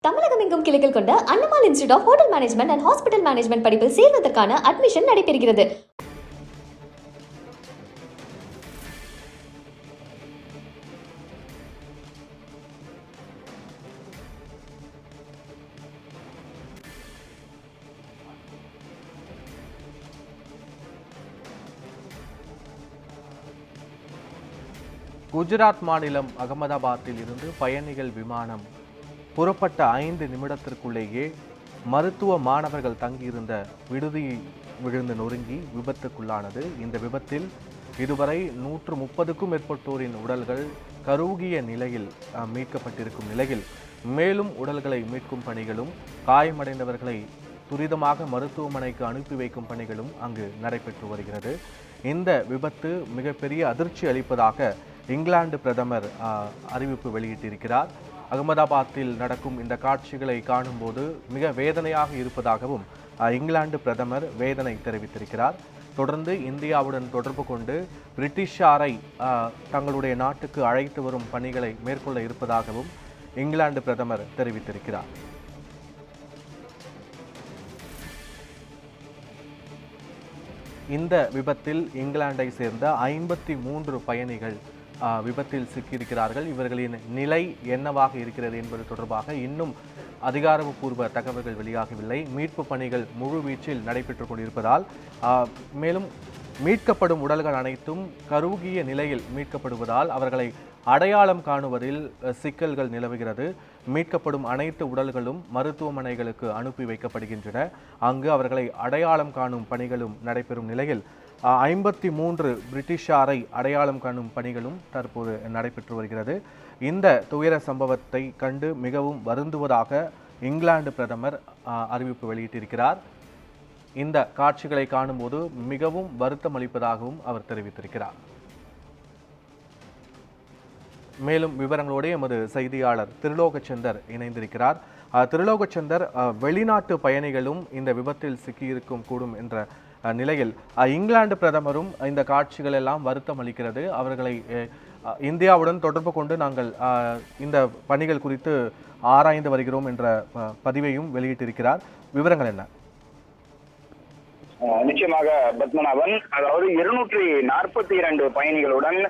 தமிழகம் எங்கும் கிளைகள் கொண்ட Annamalai institute of hotel management and hospital management படிப்பில் சேர்வதற்கான அட்மிஷன் நடைபெறுகிறது. குஜராத் மாநிலம் அகமதாபாத்தில் இருந்து பயணிகள் விமானம் புறப்பட்ட 5 நிமிடத்திற்குள்ளேயே மருத்துவ மாணவர்கள் தங்கியிருந்த விடுதியை விழுந்து நொறுங்கி விபத்துக்குள்ளானது. இந்த விபத்தில் இதுவரை 130க்கும் மேற்பட்டோரின் உடல்கள் கருகிய நிலையில் மீட்கப்பட்டிருக்கும் நிலையில் மேலும் உடல்களை மீட்கும் பணிகளும் காயமடைந்தவர்களை துரிதமாக மருத்துவமனைக்கு அனுப்பி வைக்கும் பணிகளும் அங்கு நடைபெற்று வருகிறது. இந்த விபத்து மிகப்பெரிய அதிர்ச்சி அளிப்பதாக இங்கிலாந்து பிரதமர் அறிவிப்பு வெளியிட்டிருக்கிறார். அகமதாபாத்தில் நடக்கும் இந்த காட்சிகளை காணும்போது மிக வேதனையாக இருப்பதாகவும் இங்கிலாந்து பிரதமர் வேதனை தெரிவித்திருக்கிறார். தொடர்ந்து இந்தியாவுடன் தொடர்பு கொண்டு பிரிட்டிஷாரை தங்களுடைய நாட்டுக்கு அழைத்து வரும் பணிகளை மேற்கொள்ள இருப்பதாகவும் இங்கிலாந்து பிரதமர் தெரிவித்திருக்கிறார். இந்த விபத்தில் இங்கிலாந்தை சேர்ந்த 53 பயணிகள் விபத்தில் சிக்கியிருக்கிறார்கள். இவர்களின் நிலை என்னவாக இருக்கிறது என்பது தொடர்பாக இன்னும் அதிகாரப்பூர்வ தகவல்கள் வெளியாகவில்லை. மீட்பு பணிகள் முழு வீச்சில் நடைபெற்றுக் கொண்டிருப்பதால் மேலும் மீட்கப்படும் உடல்கள் அனைத்தும் கருகிய நிலையில் மீட்கப்படுவதால் அவர்களை அடையாளம் காணுவதில் சிக்கல்கள் நிலவுகிறது. மீட்கப்படும் அனைத்து உடல்களும் மருத்துவமனைகளுக்கு அனுப்பி வைக்கப்படுகின்றன. அங்கு அவர்களை அடையாளம் காணும் பணிகளும் நடைபெறும் நிலையில் 53 பிரிட்டிஷாரை அடையாளம் காணும் பணிகளும் தற்போது நடைபெற்று வருகிறது. இந்த துயர சம்பவத்தை கண்டு மிகவும் வருந்துவதாக இங்கிலாந்து பிரதமர் அறிவிப்பு வெளியிட்டிருக்கிறார். இந்த காட்சிகளை காணும்போது மிகவும் வருத்தம் அளிப்பதாகவும் அவர் தெரிவித்திருக்கிறார். மேலும் விவரங்களோடு எமது செய்தியாளர் திருலோகச்சந்தர் இணைந்திருக்கிறார். திருலோகச்சந்தர், வெளிநாட்டு பயணிகளும் இந்த விபத்தில் சிக்கியிருக்கும் கூடும் என்ற நிலையில் இங்கிலாந்து பிரதமரும் இந்த காட்சிகள் எல்லாம் வருத்தம் அளிக்கிறது. அவர்களை இந்தியாவுடன் தொடர்பு கொண்டு நாங்கள் இந்த பணிகள் குறித்து ஆராய்ந்து வருகிறோம் என்ற பதிவையும் வெளியிட்டிருக்கிறார். விவரங்கள் என்ன? நிச்சயமாக பத்மநாபன், அதாவது 242 பயணிகளுடன்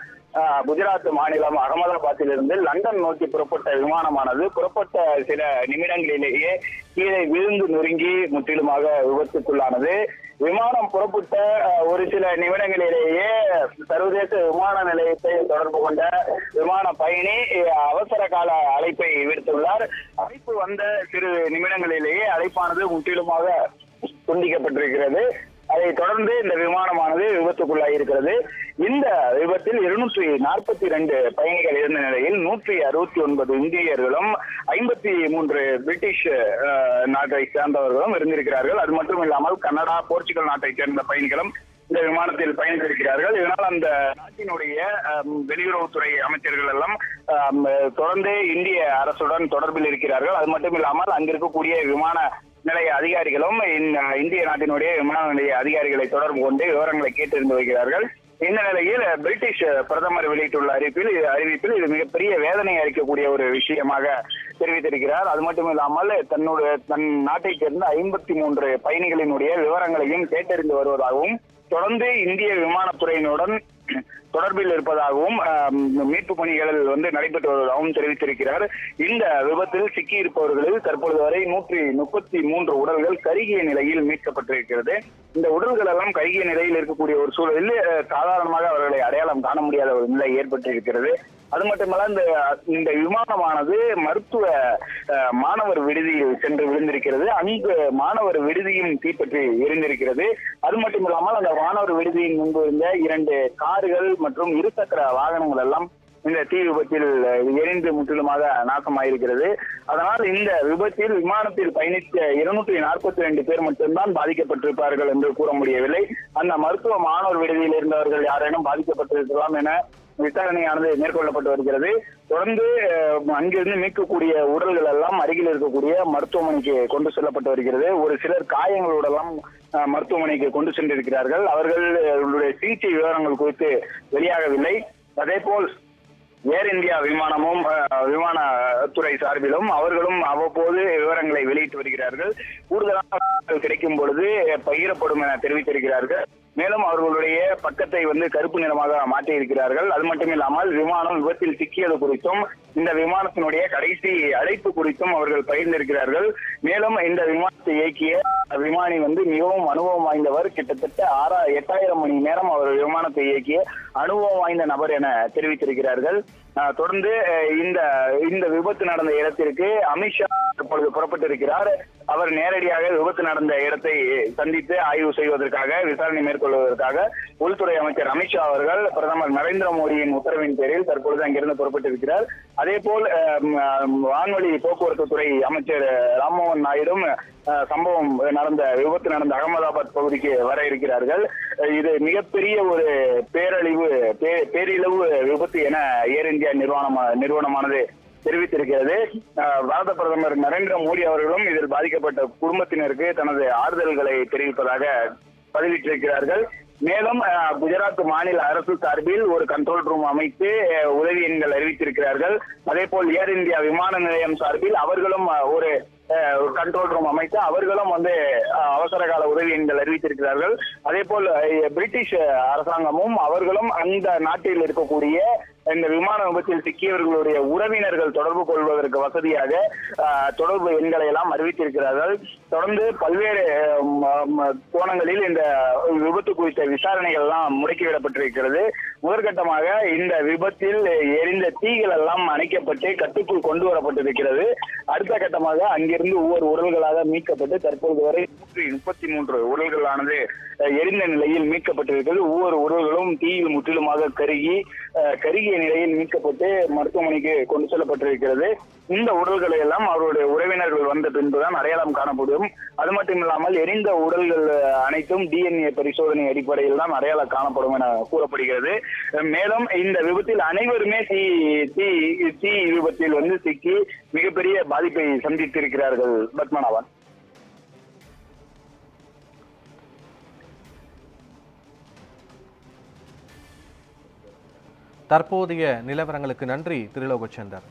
குஜராத் மாநிலம் அகமதாபாத்தில் இருந்து லண்டன் நோக்கி புறப்பட்ட விமானமானது புறப்பட்ட சில நிமிடங்களிலேயே கீழே விழுந்து நொறுங்கி முற்றிலுமாக விபத்துக்குள்ளானது. விமானம் புறப்பட்ட ஒரு சில நிமிடங்களிலேயே சர்வதேச விமான நிலையத்தை தொடர்பு கொண்ட விமான பயணி அவசர கால அழைப்பை விடுத்துள்ளார். அழைப்பு வந்த சிறு நிமிடங்களிலேயே அழைப்பானது முற்றிலுமாக துண்டிக்கப்பட்டிருக்கிறது. அதை தொடர்ந்து இந்த விமானமானது விபத்துக்குள்ளாயிருக்கிறது. இந்த விபத்தில் 242 பயணிகள் இருந்த நிலையில் 169 இந்தியர்களும் 53 பிரிட்டிஷ் நாட்டை சேர்ந்தவர்களும் இருந்திருக்கிறார்கள். அது மட்டும் இல்லாமல் கனடா, போர்ச்சுகல் நாட்டை சேர்ந்த பயணிகளும் இந்த விமானத்தில் பயணித்திருக்கிறார்கள். இதனால் அந்த நாட்டினுடைய வெளியுறவுத்துறை அமைச்சர்கள் எல்லாம் தொடர்ந்து இந்திய அரசுடன் தொடர்பில் இருக்கிறார்கள். அது மட்டும் இல்லாமல் அங்கிருக்கக்கூடிய விமான நிலைய அதிகாரிகளும் இந்திய நாட்டினுடைய விமான நிலைய அதிகாரிகளை தொடர்பு கொண்டு விவரங்களை கேட்டறிந்து வருகிறார்கள். இந்த நிலையில் பிரிட்டிஷ் பிரதமர் வெளியிட்டுள்ள அறிவிப்பில் இது மிகப்பெரிய வேதனை அளிக்கக்கூடிய ஒரு விஷயமாக தெரிவித்திருக்கிறார். அது மட்டும் இல்லாமல் தன் நாட்டை சேர்ந்த 53 பயணிகளினுடைய விவரங்களையும் கேட்டறிந்து வருவதாகவும் தொடர்ந்து இந்திய விமானத்துறையினுடன் தொடர்பில் இருப்பதாகவும் மீட்பு பணிகள் நடைபெற்று வருவதாகவும் தெரிவித்திருக்கிறார். இந்த விபத்தில் சிக்கி இருப்பவர்களில் தற்பொழுது வரை 133 உடல்கள் கருகிய நிலையில் மீட்கப்பட்டிருக்கிறது. இந்த உடல்கள் எல்லாம் கருகிய நிலையில் இருக்கக்கூடிய ஒரு சூழலில் சாதாரணமாக அவர்களை அடையாளம் காண முடியாத ஒரு நிலை ஏற்பட்டிருக்கிறது. அது மட்டுமல்ல, இந்த விமானமானது மருத்துவ மாணவர் விடுதியில் சென்று விழுந்திருக்கிறது. அங்கு மாணவர் விடுதியும் தீப்பற்றி எரிந்திருக்கிறது. அது மட்டும் இல்லாமல் அந்த மாணவர் விடுதியின் முன்பு இருந்த 2 கார்கள் மற்றும் இருசக்கர வாகனங்கள் எல்லாம் இந்த தீ விபத்தில் எரிந்து முற்றிலுமாக நாசமாயிருக்கிறது. அதனால் இந்த விபத்தில் விமானத்தில் பயணித்த 242 பேர் மட்டும்தான் பாதிக்கப்பட்டிருப்பார்கள் என்று கூற முடியவில்லை. அந்த மருத்துவ மாணவர் விடுதியில் இருந்தவர்கள் யாரேனும் பாதிக்கப்பட்டிருக்கலாம் என விசாரணையானது மேற்கொள்ளப்பட்டு வருகிறது. தொடர்ந்து அங்கிருந்து மீட்கக்கூடிய உடல்கள் எல்லாம் அருகில் இருக்கக்கூடிய மருத்துவமனைக்கு கொண்டு செல்லப்பட்டு வருகிறது. ஒரு சிலர் காயங்களோடெல்லாம் மருத்துவமனைக்கு கொண்டு சென்றிருக்கிறார்கள். அவர்களுடைய சிகிச்சை விவரங்கள் குறித்து வெளியாகவில்லை. அதே போல் ஏர் இந்தியா விமானமும் விமானத்துறை சார்பிலும் அவர்களும் அவ்வப்போது விவரங்களை வெளியிட்டு வருகிறார்கள். கூடுதலான கிடைக்கும் பொழுது பகிரப்படும் என தெரிவித்திருக்கிறார்கள். மேலும் அவர்களுடைய பக்கத்தை கருப்பு நிறமாக மாற்றி இருக்கிறார்கள். அது மட்டுமில்லாமல் விமானம் விபத்தில் சிக்கியது குறித்தும் இந்த விமானத்தினுடைய கடைசி அழைப்பு குறித்தும் அவர்கள் பகிர்ந்திருக்கிறார்கள். மேலும் இந்த விமானத்தை இயக்கிய விமானி மிகவும் அனுபவம் வாய்ந்தவர். கிட்டத்தட்ட 8000 மணி நேரம் அவர் விமானத்தை இயக்கிய அனுபவம் வாய்ந்த நபர் என தெரிவித்திருக்கிறார்கள். தொடர்ந்து இந்த விபத்து நடந்த இடத்திற்கு அமித்ஷா இப்பொழுது புறப்பட்டிருக்கிறார். அவர் நேரடியாக விபத்து நடந்த இடத்தை சந்தித்து ஆய்வு செய்வதற்காக, விசாரணை மேற்கொள்வதற்காக உள்துறை அமைச்சர் அமித்ஷா அவர்கள் பிரதமர் நரேந்திர மோடியின் உத்தரவின் பேரில் தற்பொழுது அங்கிருந்து புறப்பட்டிருக்கிறார். அதே போல் வான்வழி போக்குவரத்து துறை அமைச்சர் ராம்மோகன் நாயுடும் சம்பவம் நடந்த விபத்து நடந்த அகமதாபாத் பகுதிக்கு வர இருக்கிறார்கள். இது மிகப்பெரிய ஒரு பேரிழவு விபத்து என ஏர் இந்தியா நிறுவனமானது தெரிவித்திருக்கிறது. பாரத பிரதமர் நரேந்திர மோடி அவர்களும் இதில் பாதிக்கப்பட்ட குடும்பத்தினருக்கு தனது ஆறுதல்களை தெரிவிப்பதாக பதிவிட்டிருக்கிறார்கள். மேலும் குஜராத் மாநில அரசு சார்பில் ஒரு கண்ட்ரோல் ரூம் அமைத்து உதவி எண்கள் அறிவித்திருக்கிறார்கள். அதே போல் ஏர் இந்தியா விமான நிலையம் சார்பில் அவர்களும் ஒரு கண்ட்ரோல் ரூம் அமைத்து அவர்களும் அவசர கால உதவி எண்கள் அறிவித்திருக்கிறார்கள். அதே போல் பிரிட்டிஷ் அரசாங்கமும் அவர்களும் அந்த நாட்டில் இருக்கக்கூடிய இந்த விமான விபத்தில் சிக்கியவர்களுடைய உறவினர்கள் தொடர்பு கொள்வதற்கு வசதியாக தொடர்பு எண்களை எல்லாம் அறிவித்திருக்கிறார்கள். தொடர்ந்து பல்வேறு கோணங்களில் இந்த விபத்து குறித்த விசாரணைகள் எல்லாம் முடுக்கிவிடப்பட்டிருக்கிறது. முதற்கட்டமாக இந்த விபத்தில் எரிந்த தீகள் எல்லாம் அணைக்கப்பட்டு கட்டுக்குள் கொண்டு வரப்பட்டிருக்கிறது. அடுத்த கட்டமாக அங்கிருந்து ஒவ்வொரு உடல்களாக மீட்கப்பட்டு தற்போது வரை 133 உடல்களானது எரிந்த நிலையில் மீட்கப்பட்டிருக்கிறது. ஒவ்வொரு உடல்களும் தீயில் முற்றிலுமாக கருகிய நிலையில் மீட்கப்பட்டு மருத்துவமனைக்கு கொண்டு செல்லப்பட்டிருக்கிறது. இந்த உடல்களை எல்லாம் அவருடைய உறவினர்கள் வந்த பின்புதான் அடையாளம் காணப்படும். அது மட்டும் இல்லாமல் எரிந்த உடல்கள் அனைத்தும் DNA பரிசோதனை அடிப்படையில் தான் அடையாளம் காணப்படும் என கூறப்படுகிறது. மேலும் இந்த விபத்தில் அனைவருமே தீ விபத்தில் சிக்கி மிகப்பெரிய பாதிப்பை சந்தித்திருக்கிறார்கள். பத்மநாபன். தற்போதைய நிலவரங்களுக்கு நன்றி திருலோகச்சந்தர்.